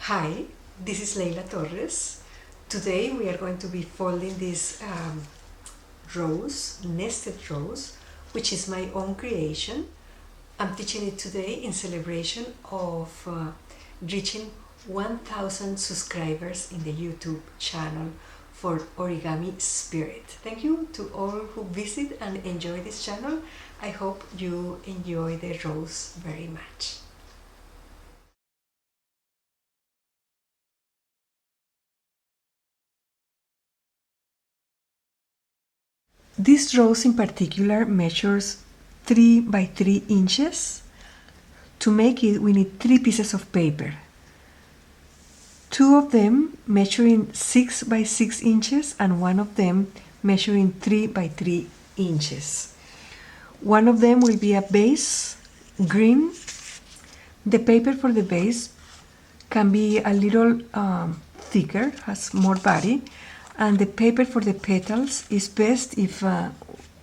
Hi, this is Leila Torres. Today we are going to be folding these rows, nested rows, which is my own creation. I'm teaching it today in celebration of reaching 1,000 subscribers in the YouTube channel for Origami Spirit. Thank you to all who visit and enjoy this channel. I hope you enjoy the rows very much. This rose in particular measures 3 by 3 inches. To make it, we need 3 pieces of paper. 2 of them measuring 6 by 6 inches and 1 of them measuring 3 by 3 inches. One of them will be a base, green. The paper for the base can be a little thicker, has more body, and the paper for the petals is best if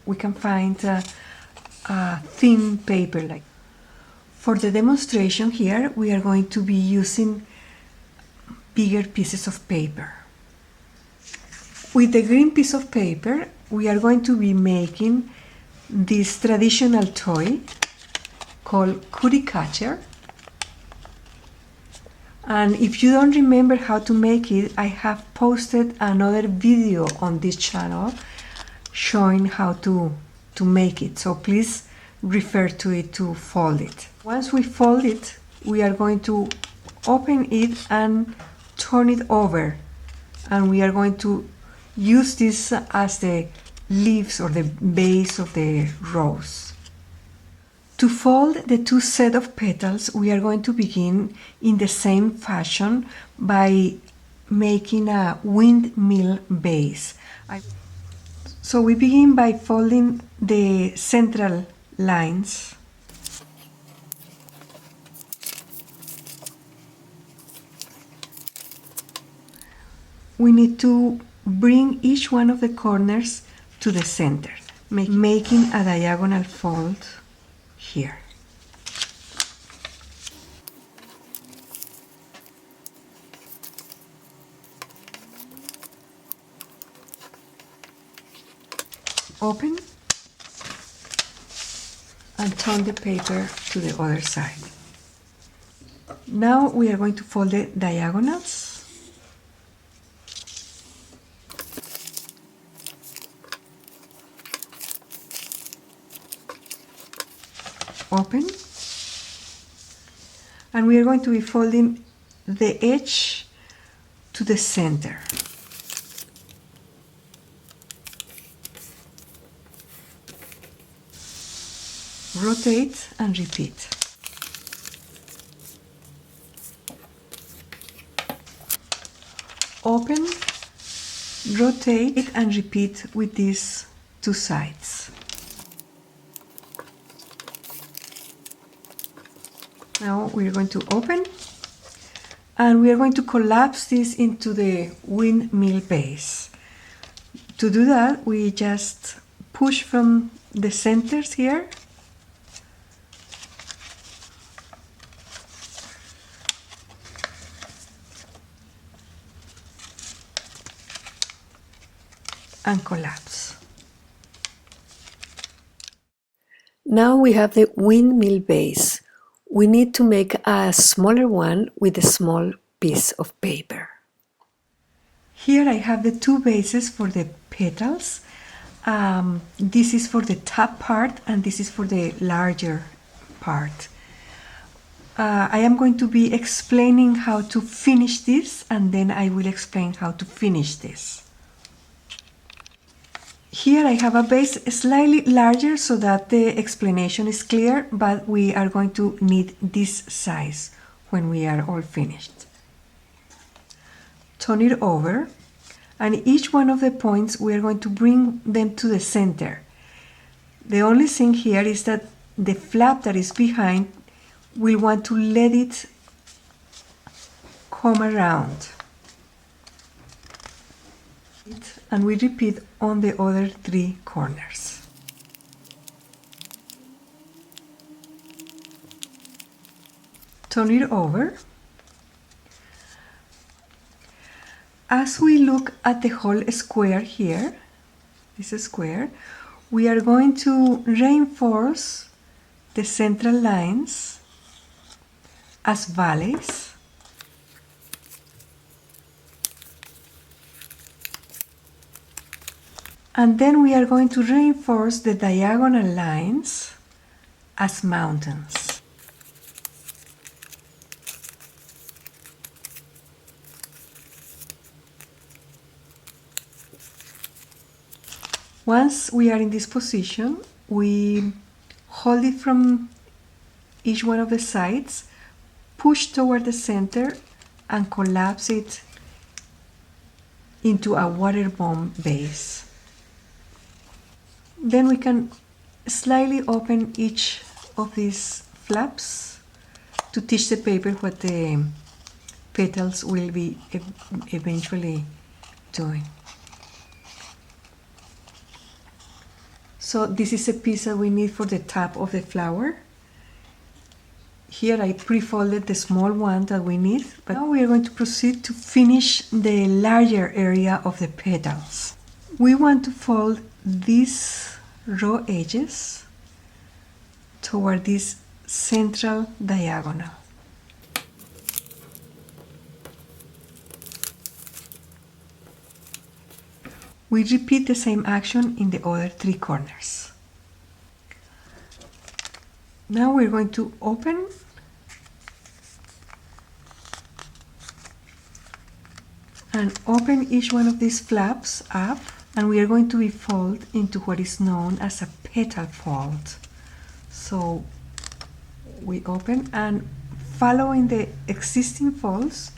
we can find a thin paper. Like for the demonstration here, we are going to be using bigger pieces of paper. With the green piece of paper, we are going to be making this traditional toy called cookie cutter. And if you don't remember how to make it, I have posted another video on this channel showing how to make it. So please refer to it to fold it. Once we fold it, we are going to open it and turn it over. And we are going to use this as the leaves or the base of the rose. To fold the 2 sets of petals, we are going to begin in the same fashion by making a windmill base. So we begin by folding the central lines. We need to bring each one of the corners to the center, making a diagonal fold here. Open and turn the paper to the other side. Now we are going to fold the diagonals. Open, and we are going to be folding the edge to the center. Rotate and repeat. Open, rotate and repeat with these 2 sides. Now we are going to open and we are going to collapse this into the windmill base. To do that, we just push from the centers here and collapse. Now we have the windmill base. We need to make a smaller one with a small piece of paper. Here I have the 2 bases for the petals. This is for the top part and this is for the larger part. I am going to be explaining how to finish this and then I will explain how to finish this. Here I have a base slightly larger so that the explanation is clear, but we are going to need this size when we are all finished. Turn it over, and each one of the points we are going to bring them to the center. The only thing here is that the flap that is behind will want to let it come around. And we repeat on the other 3 corners. Turn it over As we look at the whole square here, this square, we are going to reinforce the central lines as valleys. And then we are going to reinforce the diagonal lines as mountains. Once we are in this position, we hold it from each one of the sides, push toward the center, and collapse it into a waterbomb base. Then we can slightly open each of these flaps to teach the paper what the petals will be eventually doing. So this is a piece that we need for the top of the flower. Here I pre-folded the small one that we need, but now we are going to proceed to finish the larger area of the petals. We want to fold these raw edges toward this central diagonal. We repeat the same action in the other three corners. Now we're going to open each one of these flaps up, and we are going to be folded into what is known as a petal fold. So we open, and following the existing folds,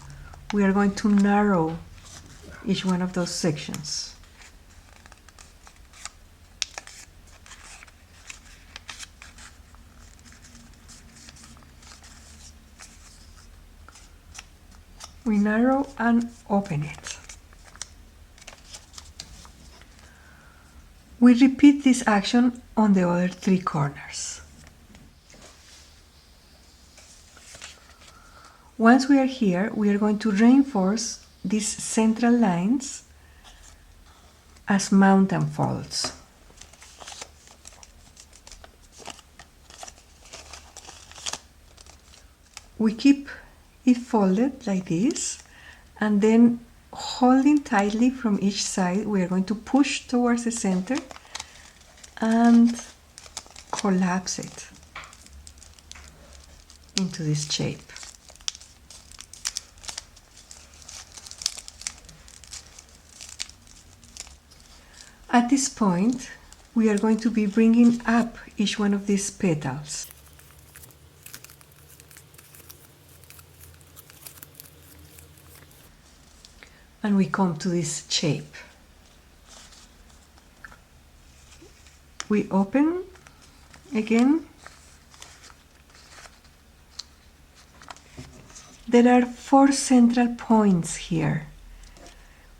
we are going to narrow each one of those sections. We narrow and open it. We repeat this action on the other three corners. Once we are here, we are going to reinforce these central lines as mountain folds. We keep it folded like this, and then holding tightly from each side, we are going to push towards the center and collapse it into this shape. At this point, we are going to be bringing up each one of these petals. And we come to this shape. We open again. There are 4 central points here.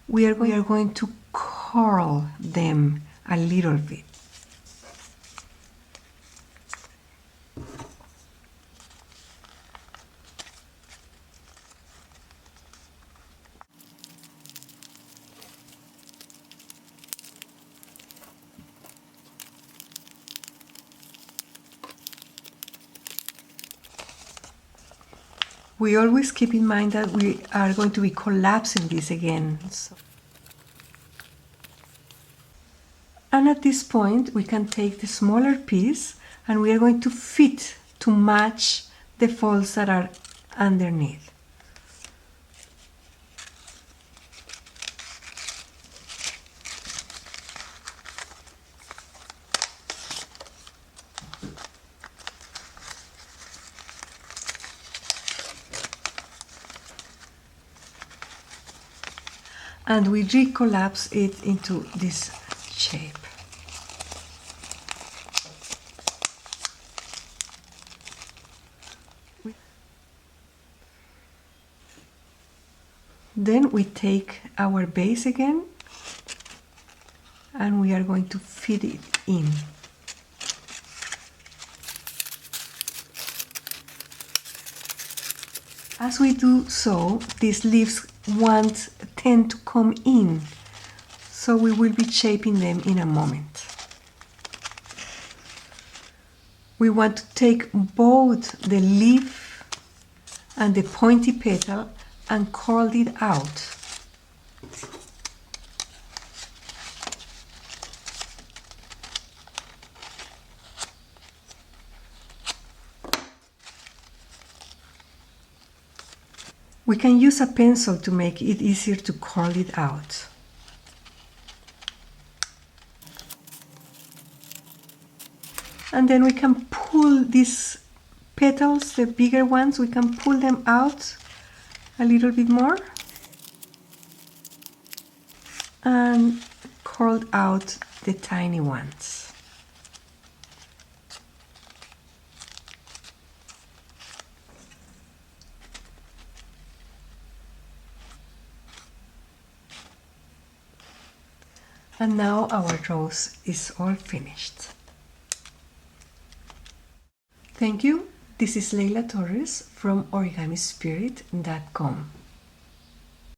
We are going to curl them a little bit. We always keep in mind that we are going to be collapsing this again. And at this point, we can take the smaller piece and we are going to fit to match the folds that are underneath. And we recollapse it into this shape. Then we take our base again and we are going to fit it in. As we do so, these leaves tend to come in. So we will be shaping them in a moment. We want to take both the leaf and the pointy petal and curl it out. We can use a pencil to make it easier to curl it out. And then we can pull these petals, the bigger ones, we can pull them out a little bit more and curl out the tiny ones. And now our rose is all finished. Thank you. This is Leila Torres from origamispirit.com.